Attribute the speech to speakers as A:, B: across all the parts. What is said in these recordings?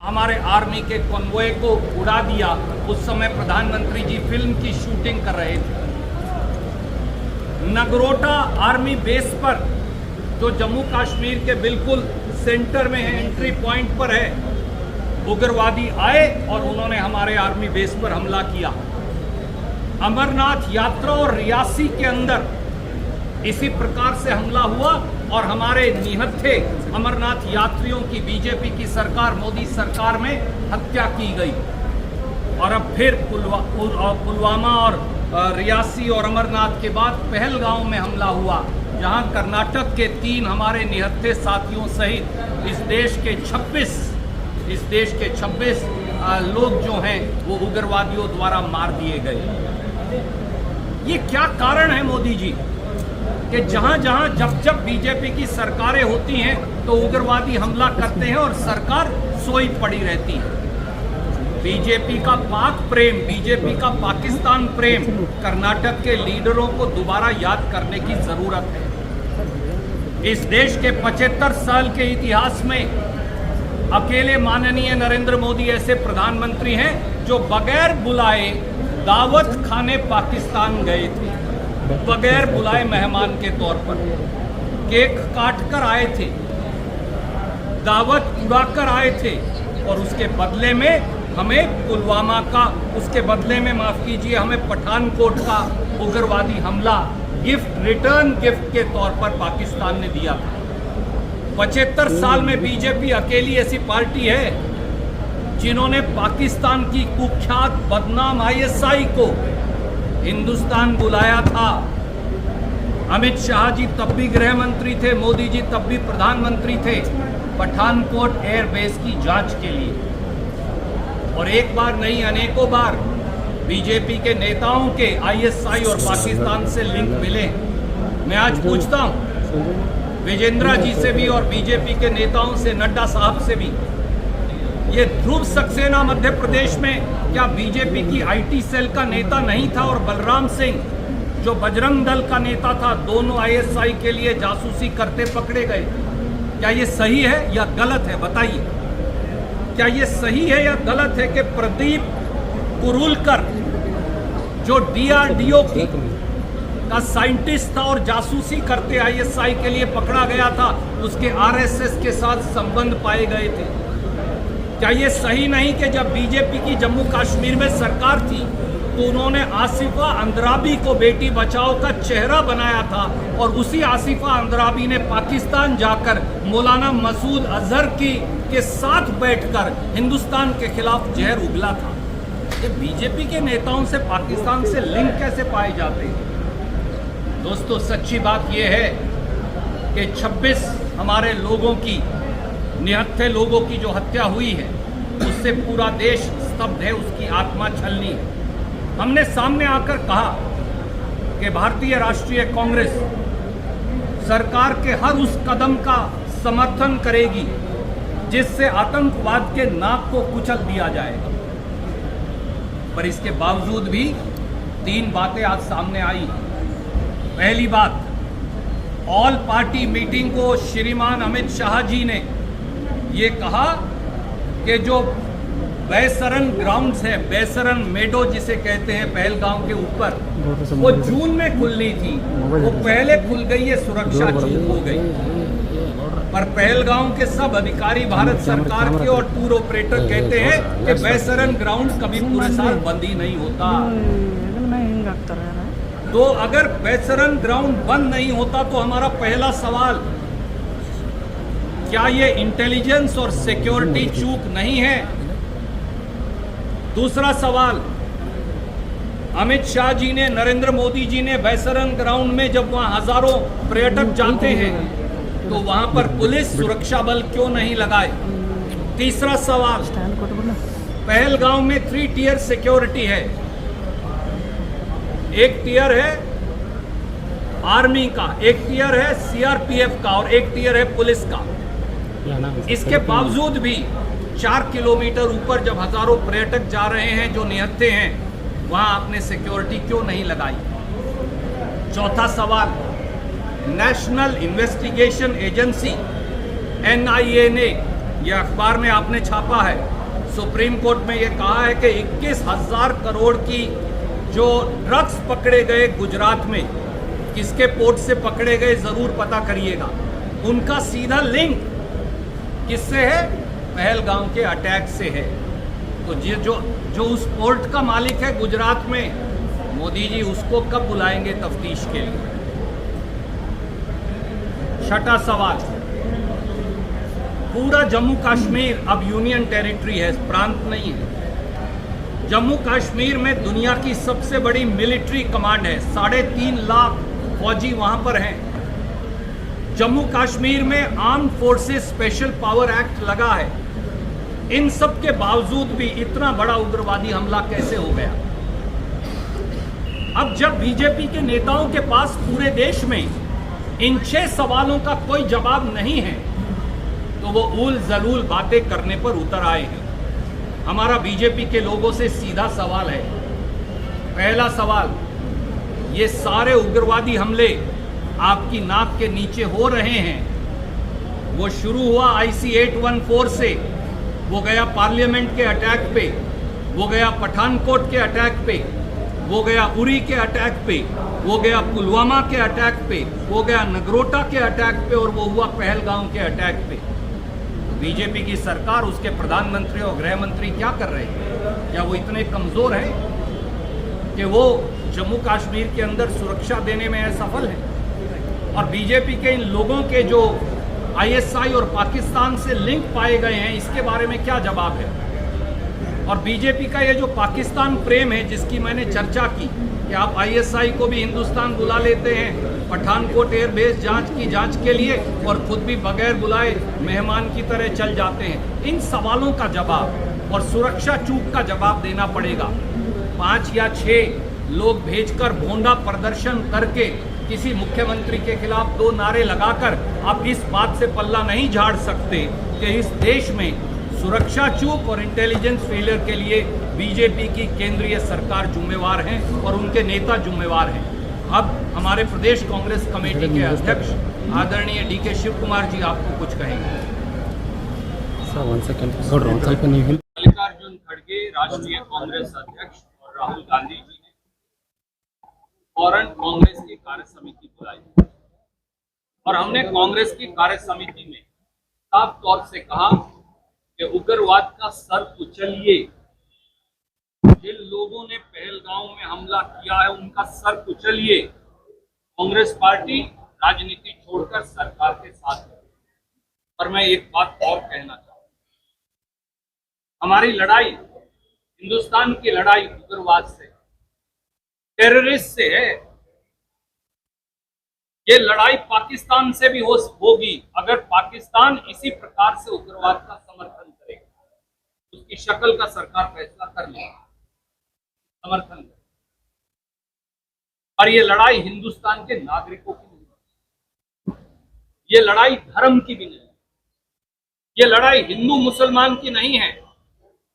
A: हमारे आर्मी के कॉन्वॉय को उड़ा दिया। उस समय प्रधानमंत्री जी फिल्म की शूटिंग कर रहे थे। नगरोटा आर्मी बेस पर, जो जम्मू कश्मीर के बिल्कुल सेंटर में है, एंट्री पॉइंट पर है, उग्रवादी आए और उन्होंने हमारे आर्मी बेस पर हमला किया। अमरनाथ यात्रा और रियासी के अंदर इसी प्रकार से हमला हुआ और हमारे निहत्थे अमरनाथ यात्रियों की बीजेपी की सरकार, मोदी सरकार में हत्या की गई। और अब फिर पुलवामा और रियासी और अमरनाथ के बाद पहलगांव में हमला हुआ, जहां कर्नाटक के 3 हमारे निहत्थे साथियों सहित इस देश के 26 लोग जो हैं वो उग्रवादियों द्वारा मार दिए गए। ये क्या कारण है मोदी जी कि जहां जब बीजेपी की सरकारें होती हैं तो उग्रवादी हमला करते हैं और सरकार सोई पड़ी रहती है। बीजेपी का पाक प्रेम, बीजेपी का पाकिस्तान प्रेम कर्नाटक के लीडरों को दोबारा याद करने की जरूरत है। इस देश के 75 साल के इतिहास में अकेले माननीय नरेंद्र मोदी ऐसे प्रधानमंत्री हैं जो बगैर बुलाए दावत खाने पाकिस्तान गए थे, बगैर बुलाए मेहमान के तौर पर केक काट कर आए थे, दावत उड़ाकर आए थे और उसके बदले में हमें पुलवामा का, उसके बदले में माफ कीजिए, हमें पठानकोट का उग्रवादी हमला रिटर्न गिफ्ट के तौर पर पाकिस्तान ने दिया था। 75 साल में बीजेपी अकेली ऐसी पार्टी है जिन्होंने पाकिस्तान की कुख्यात बदनाम ISI को हिंदुस्तान बुलाया था। अमित शाह जी तब भी गृह मंत्री थे, मोदी जी तब भी प्रधानमंत्री थे, पठानकोट एयरबेस की जांच के लिए। और एक बार नहीं, अनेकों बार बीजेपी के नेताओं के ISI और पाकिस्तान से लिंक मिले। मैं आज पूछता हूं विजेंद्रा जी से भी और बीजेपी के नेताओं से, नड्डा साहब से भी, ये ध्रुव सक्सेना मध्य प्रदेश में क्या बीजेपी की IT सेल का नेता नहीं था? और बलराम सिंह जो बजरंग दल का नेता था, दोनों ISI के लिए जासूसी करते पकड़े गए। क्या ये सही है या गलत है? बताइए, क्या ये सही है या गलत है कि प्रदीप कुरुलकर जो DRDO का साइंटिस्ट था और जासूसी करते ISI के लिए पकड़ा गया था, उसके RSS के साथ संबंध पाए गए थे? क्या ये सही नहीं कि जब बीजेपी की जम्मू कश्मीर में सरकार थी तो उन्होंने आसिफा अंद्राबी को बेटी बचाओ का चेहरा बनाया था और उसी आसिफा अंद्राबी ने पाकिस्तान जाकर मौलाना मसूद अजहर के साथ बैठकर हिंदुस्तान के खिलाफ जहर उगला था? ये बीजेपी के नेताओं से पाकिस्तान से लिंक कैसे पाए जाते हैं? दोस्तों, सच्ची बात यह है कि 26 हमारे लोगों की, निहत्थे लोगों की जो हत्या हुई है, उससे पूरा देश स्तब्ध है, उसकी आत्मा छलनी है। हमने सामने आकर कहा कि भारतीय राष्ट्रीय कांग्रेस सरकार के हर उस कदम का समर्थन करेगी जिससे आतंकवाद के नाक को कुचल दिया जाएगा। पर इसके बावजूद भी 3 बातें आज सामने आई। पहली बात, ऑल पार्टी मीटिंग को श्रीमान अमित शाह जी ने ये कहा कि जो बैसरन ग्राउंड्स है, बैसरन मेडो जिसे कहते हैं पहलगांव के ऊपर, वो जून में खुलनी थी, वो पहले खुल गई है, सुरक्षा चूक हो गई। पर पहलगांव के सब अधिकारी भारत सरकार के और टूर ऑपरेटर कहते हैं कि बैसरन ग्राउंड कभी पूरे साल बंद ही नहीं होता। तो अगर बैसरन ग्राउंड बंद नहीं होता तो हमारा पहला सवाल, क्या ये इंटेलिजेंस और सिक्योरिटी चूक नहीं है? दूसरा सवाल, अमित शाह जी ने, नरेंद्र मोदी जी ने बैसरन ग्राउंड में जब वहां हजारों पर्यटक जाते हैं तो वहां पर पुलिस सुरक्षा बल क्यों नहीं लगाए? तीसरा सवाल, पहलगांव में 3 टियर सिक्योरिटी है। एक टियर है आर्मी का, एक टियर है CRPF का और एक टियर है पुलिस का। इसके बावजूद भी 4 किलोमीटर ऊपर जब हजारों पर्यटक जा रहे हैं जो निहत्थे हैं, वहां आपने सिक्योरिटी क्यों नहीं लगाई? चौथा सवाल, नेशनल इन्वेस्टिगेशन एजेंसी NIA ने, यह अखबार में आपने छापा है, सुप्रीम कोर्ट में ये कहा है कि 21,000 करोड़ की जो ड्रग्स पकड़े गए गुजरात में, किसके पोर्ट से पकड़े गए ज़रूर पता करिएगा, उनका सीधा लिंक किससे है? पहलगाम के अटैक से है। तो ये जो उस पोर्ट का मालिक है गुजरात में, मोदी जी उसको कब बुलाएंगे तफ्तीश के लिए? छठा सवाल, पूरा जम्मू कश्मीर अब यूनियन टेरिटरी है, प्रांत नहीं है। जम्मू कश्मीर में दुनिया की सबसे बड़ी मिलिट्री कमांड है, 3.5 लाख फौजी वहां पर हैं। जम्मू कश्मीर में arm forces special power act लगा है। इन सब के बावजूद भी इतना बड़ा उग्रवादी हमला कैसे हो गया? अब जब बीजेपी के नेताओं के पास पूरे देश में इन 6 सवालों का कोई जवाब नहीं है, तो वो ऊल जलूल बातें करने पर उतर आए हैं। हमारा बीजेपी के लोगों से सीधा सवाल है। पहला सवाल, ये सारे उग्रवादी हमले आपकी नाक के नीचे हो रहे हैं। वो शुरू हुआ IC 814 से, वो गया पार्लियामेंट के अटैक पे, वो गया पठानकोट के अटैक पे, वो गया उरी के अटैक पे, वो गया पुलवामा के अटैक पे, वो गया नगरोटा के अटैक पे, और वो हुआ पहलगाम के अटैक पे। बीजेपी की सरकार, उसके प्रधानमंत्री और गृह मंत्री क्या कर रहे हैं? क्या वो इतने कमजोर हैं कि वो जम्मू कश्मीर के अंदर सुरक्षा देने में असफल है? और बीजेपी के इन लोगों के जो ISI और पाकिस्तान से लिंक पाए गए हैं, इसके बारे में क्या जवाब है? और बीजेपी का ये जो पाकिस्तान प्रेम है, जिसकी मैंने चर्चा की कि आप ISI को भी हिंदुस्तान बुला लेते हैं पठानकोट एयरबेस जांच के लिए, और खुद भी बगैर बुलाए मेहमान की तरह चल जाते हैं। इन सवालों का जवाब और सुरक्षा चूक का जवाब देना पड़ेगा। 5 या 6 लोग भेजकर भोंडा प्रदर्शन करके किसी मुख्यमंत्री के खिलाफ 2 नारे लगाकर आप इस बात से पल्ला नहीं झाड़ सकते कि इस देश में सुरक्षा चूक और इंटेलिजेंस फेलियर के लिए बीजेपी की केंद्रीय सरकार जिम्मेवार है और उनके नेता जिम्मेवार हैं। अब हमारे प्रदेश कांग्रेस कमेटी के अध्यक्ष आदरणीय DK शिव कुमार जी आपको कुछ कहेंगे।
B: मल्लिकार्जुन खड़गे राष्ट्रीय कांग्रेस अध्यक्ष और राहुल गांधी जी ने फौरन कांग्रेस की कार्य समिति बुलाई, और हमने कांग्रेस की कार्य समिति में साफ तौर से कहा कि उग्रवाद का सर कुचलिए। जिन लोगों ने पहलगाम में हमला किया है उनका सर कुचलिए। कांग्रेस पार्टी राजनीति छोड़कर सरकार के साथ है। पर मैं एक बात और कहना चाहता हूं, हमारी लड़ाई, हिंदुस्तान की लड़ाई उग्रवाद से, टेररिस्ट से है। ये लड़ाई पाकिस्तान से भी होगी अगर पाकिस्तान इसी प्रकार से उग्रवाद का समर्थन करेगा। उसकी शक्ल का सरकार फैसला कर लेगा, समर्थन करेगा। और ये लड़ाई हिंदुस्तान के नागरिकों की नहीं, ये लड़ाई धर्म की भी नहीं, ये लड़ाई हिंदू मुसलमान की नहीं है,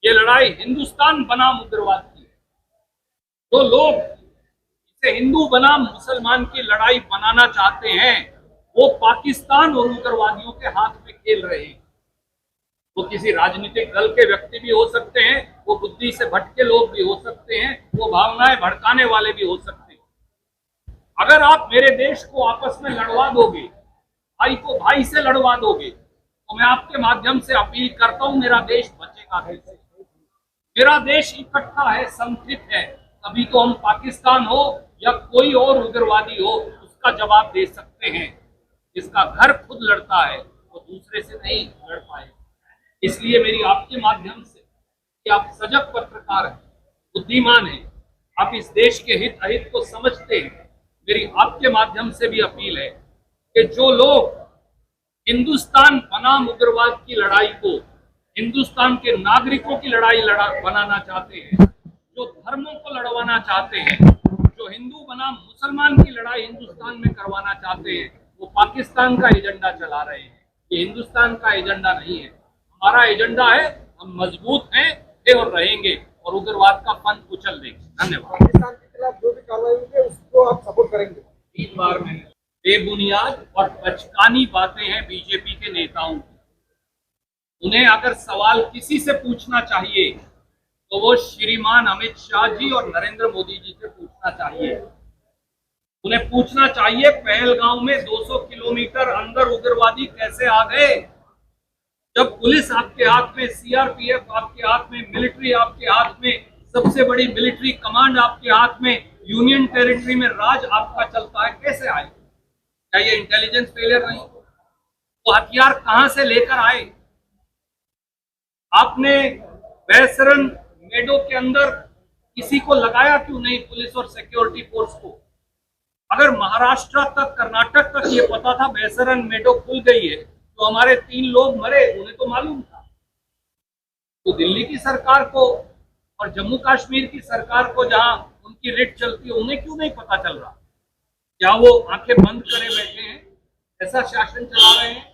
B: ये लड़ाई हिंदुस्तान बनाम उग्रवाद की है। तो लोग इसे हिंदू बनाम मुसलमान की लड़ाई बनाना चाहते हैं, वो पाकिस्तान और उग्रवादियों के हाथ में खेल रहे हैं। वो किसी राजनीतिक दल के व्यक्ति भी हो सकते हैं, वो बुद्धि से भटके लोग भी हो सकते हैं, वो भावनाएं भड़काने वाले भी हो सकते हैं। अगर आप मेरे देश को आपस में लड़वा दोगे, भाई को भाई से लड़वा दोगे, तो मैं आपके माध्यम से अपील करता हूं, मेरा देश बचेगा कैसे? मेरा देश इकट्ठा है, संगठित है, तभी तो हम पाकिस्तान हो या कोई और उग्रवादी हो उसका जवाब दे सकते हैं। जिसका घर खुद लड़ता है वो दूसरे से नहीं लड़ पाएगा। इसलिए मेरी आपके माध्यम से, कि आप सजग पत्रकार हैं, बुद्धिमान हैं, आप इस देश के हित अहित को समझते हैं, मेरी आपके माध्यम से भी अपील है कि जो लोग हिंदुस्तान बनाम उग्रवाद की लड़ाई को हिंदुस्तान के नागरिकों की लड़ाई बनाना चाहते हैं, जो धर्मों को लड़वाना चाहते हैं, जो हिंदू बनाम मुसलमान की लड़ाई हिंदुस्तान में करवाना चाहते हैं, वो पाकिस्तान का एजेंडा चला रहे हैं। ये हिंदुस्तान का एजेंडा नहीं है, हमारा एजेंडा है। हम मजबूत हैं, थे और रहेंगे, और उग्रवाद का फन कुचल देंगे। धन्यवाद।
C: पाकिस्तान के खिलाफ जो भी कार्रवाई होगी उसको आप सपोर्ट करेंगे?
B: 3 बार में बेबुनियाद और बचकानी बातें हैं बीजेपी के नेताओं की। उन्हें अगर सवाल किसी से पूछना चाहिए तो वो श्रीमान अमित शाह जी और नरेंद्र मोदी जी से पूछना चाहिए। उन्हें पूछना चाहिए पहलगांव में 200 किलोमीटर अंदर उग्रवादी कैसे आ गए, जब पुलिस आपके हाथ में, सीआरपीएफ आपके हाथ में, मिलिट्री आपके हाथ में, सबसे बड़ी मिलिट्री कमांड आपके हाथ में, यूनियन टेरिटरी में राज आपका चलता है, कैसे आए? क्या ये इंटेलिजेंस फेलियर नहीं? वो हथियार कहां से लेकर आए? आपने वैसरन मेडो के अंदर किसी को लगाया क्यों नहीं, पुलिस और सिक्योरिटी फोर्स को? अगर महाराष्ट्र तक, कर्नाटक तक ये पता था वैसरन मेडो खुल गई है तो हमारे 3 लोग मरे, उन्हें तो मालूम था। तो दिल्ली की सरकार को और जम्मू कश्मीर की सरकार को, जहां उनकी रिट चलती है, उन्हें क्यों नहीं पता चल रहा? क्या वो आंखें बंद करे बैठे हैं, ऐसा शासन चला रहे हैं?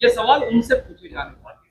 B: ये सवाल उनसे पूछे जाने वाले।